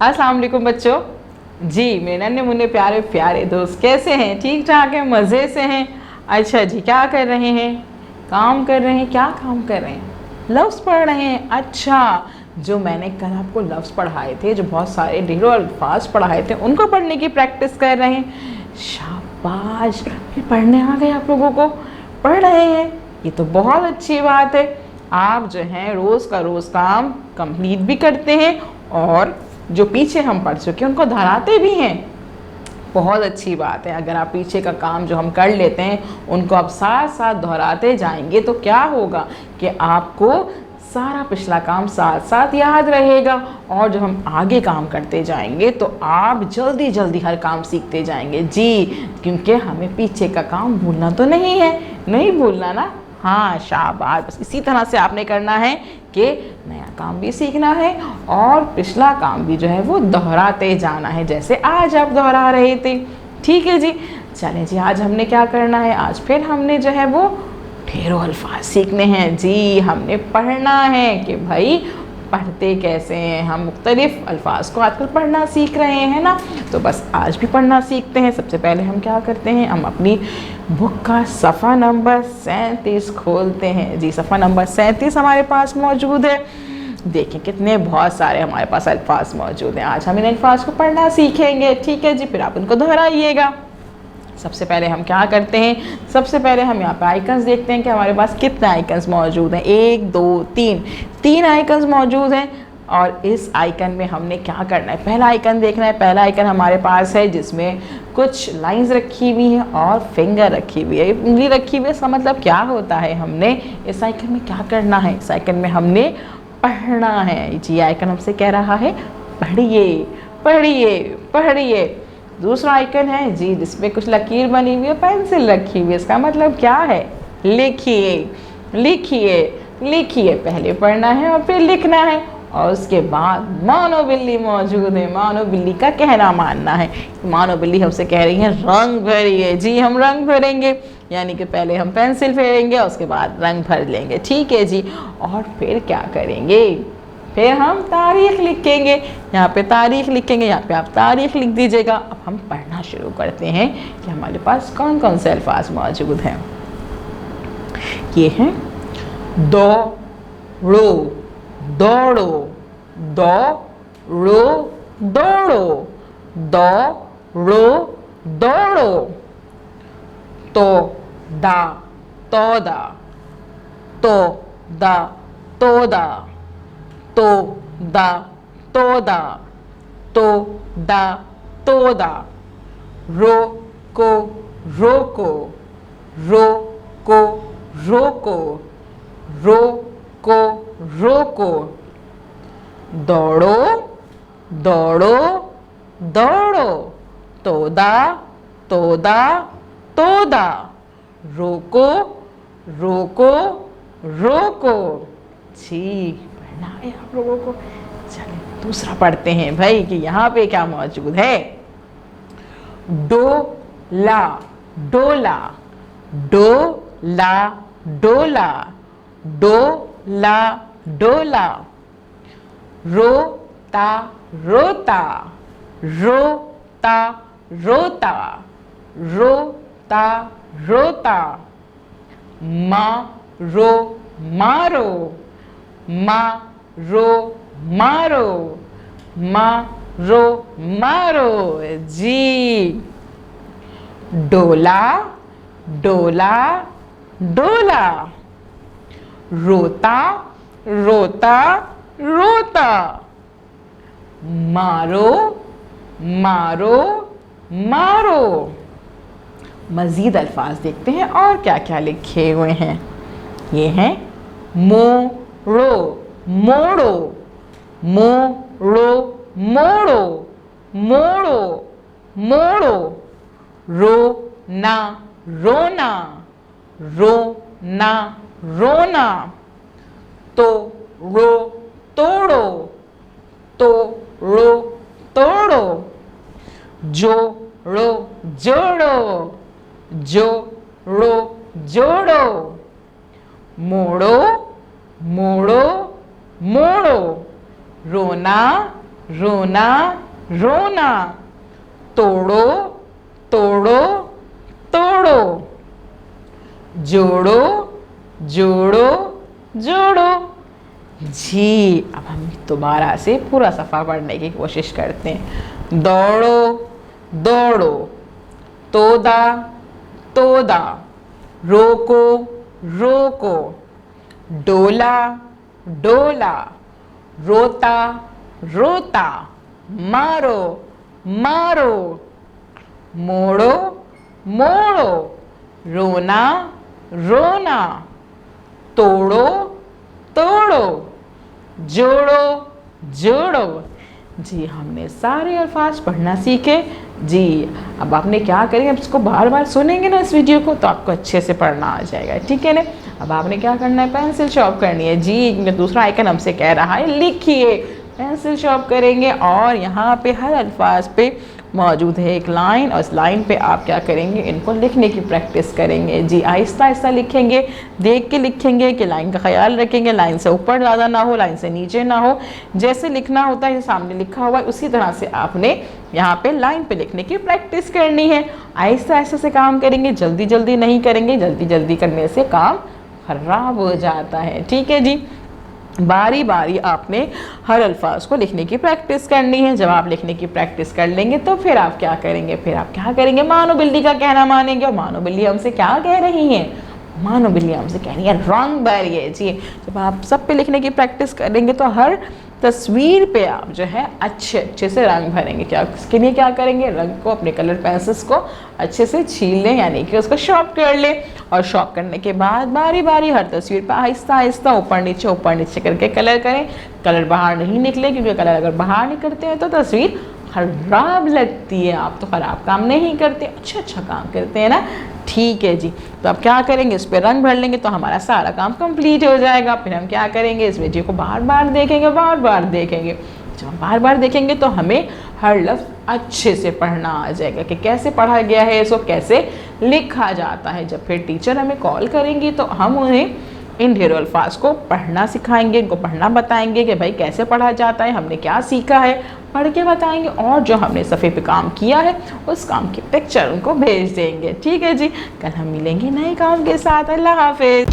अस्सलाम वालेकुम बच्चों। जी मेरे नन्हे मुन्ने प्यारे प्यारे दोस्त कैसे हैं? ठीक ठाक हैं, मज़े से हैं? अच्छा जी, क्या कर रहे हैं? काम कर रहे हैं? क्या काम कर रहे हैं? लफ्ज़ पढ़ रहे हैं? अच्छा, जो मैंने कल आपको लफ्ज़ पढ़ाए थे, जो बहुत सारे ढेरों अल्फाज पढ़ाए थे, उनको पढ़ने की प्रैक्टिस कर रहे हैं। शाबाश, ये पढ़ने आ गए आप लोगों को, पढ़ रहे हैं, ये तो बहुत अच्छी बात है। आप जो हैं रोज़ का रोज़ काम कंप्लीट भी करते हैं और जो पीछे हम पढ़ चुके हैं उनको दोहराते भी हैं। बहुत अच्छी बात है। अगर आप पीछे का काम जो हम कर लेते हैं उनको आप साथ साथ दोहराते जाएंगे तो क्या होगा कि आपको सारा पिछला काम साथ साथ याद रहेगा और जब हम आगे काम करते जाएंगे तो आप जल्दी जल्दी हर काम सीखते जाएंगे। जी, क्योंकि हमें पीछे का काम भूलना तो नहीं है, नहीं भूलना ना। हाँ शाबाश, बस इसी तरह से आपने करना है कि नया काम भी सीखना है और पिछला काम भी जो है वो दोहराते जाना है, जैसे आज आप दोहरा रहे थे। ठीक है जी, चलें जी, आज हमने क्या करना है? आज फिर हमने जो है वो ढेरों अल्फाज सीखने हैं। जी, हमने पढ़ना है कि भाई पढ़ते कैसे हैं। हम मुख्तलिफ अल्फाज को आजकल पढ़ना सीख रहे हैं ना, तो बस आज भी पढ़ना सीखते हैं। सबसे पहले हम क्या करते हैं, हम अपनी बुक का सफ़ा नंबर 37 खोलते हैं। जी, सफ़ा नंबर 37 हमारे पास मौजूद है। देखें कितने बहुत सारे हमारे पास अल्फाज मौजूद हैं। आज हम इन अल्फाज को पढ़ना सीखेंगे। ठीक है जी, फिर आप उनको दोहराइएगा। सबसे पहले हम क्या करते हैं, सबसे पहले हम यहाँ पे आइकन्स देखते हैं कि हमारे पास कितने आइकन्स मौजूद हैं। 1 2 3 आइकन्स मौजूद हैं और इस आइकन में हमने क्या करना है, पहला आइकन देखना है। पहला आइकन हमारे पास है जिसमें कुछ लाइंस रखी हुई हैं और फिंगर रखी हुई है, उंगली रखी हुई है। इसका मतलब क्या होता है, हमने इस आइकन में क्या करना है, इस आइकन में हमने पढ़ना है। जी, आइकन हमसे कह रहा है पढ़िए पढ़िए पढ़िए। दूसरा आइकन है जी जिसमें कुछ लकीर बनी हुई है, पेंसिल रखी हुई है। इसका मतलब क्या है, लिखिए लिखिए लिखिए। पहले पढ़ना है और फिर लिखना है। और उसके बाद मानो बिल्ली मौजूद है, मानो बिल्ली का कहना मानना है। मानो बिल्ली हमसे कह रही है रंग भरिए। जी, हम रंग भरेंगे, यानी कि पहले हम पेंसिल फेरेंगे और उसके बाद रंग भर लेंगे। ठीक है जी, और फिर क्या करेंगे, फिर हम तारीख लिखेंगे। यहाँ पे तारीख लिखेंगे, यहाँ पे आप तारीख लिख दीजिएगा। अब हम पढ़ना शुरू करते हैं कि हमारे पास कौन कौन से अल्फाज मौजूद हैं। ये हैं दौड़ो दौड़ो, दौड़ो दौड़ो, दौड़ो दौड़ो, तोदा तोदा, तोदा तोदा, तोदा तोदा, तोदा तोदा, रोको रोको, रोको रोको, रोको रोको, दौड़ो दौड़ो दौड़ो, तोदा तोदा तोदा, रोको रोको रोको। जी, पढ़ना है आप लोगों को। चलिए दूसरा पढ़ते हैं भाई कि यहाँ पे क्या मौजूद है। डोला डोला, डोला डोला, डोला डोला, रोता रोता, रोता रोता, रोता रोता, मारो मारो, मारो मारो, मारो मारो। जी, डोला डोला डोला, रोता रोता रोता, मारो मारो मारो। मज़ीद अल्फाज देखते हैं और क्या क्या लिखे हुए हैं। ये हैं मोड़ो मोड़ो, मोड़ो मोड़ो, मोड़ो मोड़ो, रोना रोना, रोना रोना, तोड़ो तोड़ो, तोड़ो तोड़ो, जोड़ो जोड़ो, जोड़ो जोड़ो, मोड़ो मोड़ो मोड़ो, रोना रोना रोना, तोड़ो तोड़ो तोड़ो, जोड़ो जोड़ो जोड़ो। जी अब हम दोबारा से पूरा सफ़ा पढ़ने की कोशिश करते हैं। दौड़ो दौड़ो, तोदा तोदा, रोको रोको, डोला डोला, रोता रोता, मारो मारो, मोड़ो मोड़ो, रोना रोना, तोड़ो तोड़ो, जोड़ो जोड़ो। जी हमने सारे अल्फाज पढ़ना सीखे। जी अब आपने क्या करेंगे, अब इसको बार बार सुनेंगे ना इस वीडियो को, तो आपको अच्छे से पढ़ना आ जाएगा, ठीक है ना। अब आपने क्या करना है, पेंसिल शॉर्प करनी है। जी दूसरा आइकन हमसे कह रहा है लिखिए, पेंसिल शॉर्प करेंगे और यहाँ पे हर अल्फाज पे मौजूद है एक लाइन, और इस लाइन पे आप क्या करेंगे, इनको लिखने की प्रैक्टिस करेंगे। जी आहिस्ता आहिस्ता लिखेंगे, देख के लिखेंगे कि लाइन का ख्याल रखेंगे, लाइन से ऊपर ज़्यादा ना हो, लाइन से नीचे ना हो, जैसे लिखना होता है सामने लिखा हुआ है उसी तरह से आपने यहाँ पे लाइन पे लिखने की प्रैक्टिस करनी है। आहिस्ता आहिस्ता से काम करेंगे, जल्दी जल्दी नहीं करेंगे, जल्दी जल्दी करने से काम खराब हो जाता है, ठीक है जी। बारी बारी आपने हर अल्फाज को लिखने की प्रैक्टिस करनी है। जब आप लिखने की प्रैक्टिस कर लेंगे तो फिर आप क्या करेंगे, मानो बिल्ली का कहना मानेंगे। और मानो बिल्ली हमसे क्या कह रही है, मानो बिल्ली हमसे कह रही है रंग भरिए। जी जब आप सब पे लिखने की प्रैक्टिस करेंगे तो हर तस्वीर पे आप जो है अच्छे से रंग भरेंगे। क्या इसके लिए क्या करेंगे, रंग को अपने कलर पेंसिल्स को अच्छे से छील लें, यानी कि उसको शॉर्प कर लें। और शॉर्प करने के बाद बारी बारी हर तस्वीर पर आहिस्ता आहिस्ता ऊपर नीचे करके कलर करें। कलर बाहर नहीं निकले, क्योंकि कलर अगर बाहर निकलते हैं तो तस्वीर खराब लगती है। आप तो ख़राब काम नहीं करते, अच्छा काम करते हैं ना, ठीक है जी। तो अब क्या करेंगे, इस पर रंग भर लेंगे तो हमारा सारा काम कंप्लीट हो जाएगा। फिर हम क्या करेंगे, इस वीडियो को बार बार देखेंगे। जब हम बार बार देखेंगे तो हमें हर लफ्ज़ अच्छे से पढ़ना आ जाएगा कि कैसे पढ़ा गया है, इसको कैसे लिखा जाता है। जब फिर टीचर हमें कॉल करेंगी तो हम उन्हें इन ढेरों अल्फाज को पढ़ना सिखाएंगे, इनको पढ़ना बताएंगे कि भाई कैसे पढ़ा जाता है, हमने क्या सीखा है, पढ़ के बताएंगे। और जो हमने सफ़े पे काम किया है उस काम की पिक्चर उनको भेज देंगे, ठीक है जी। कल हम मिलेंगे नए काम के साथ। अल्लाह हाफिज़।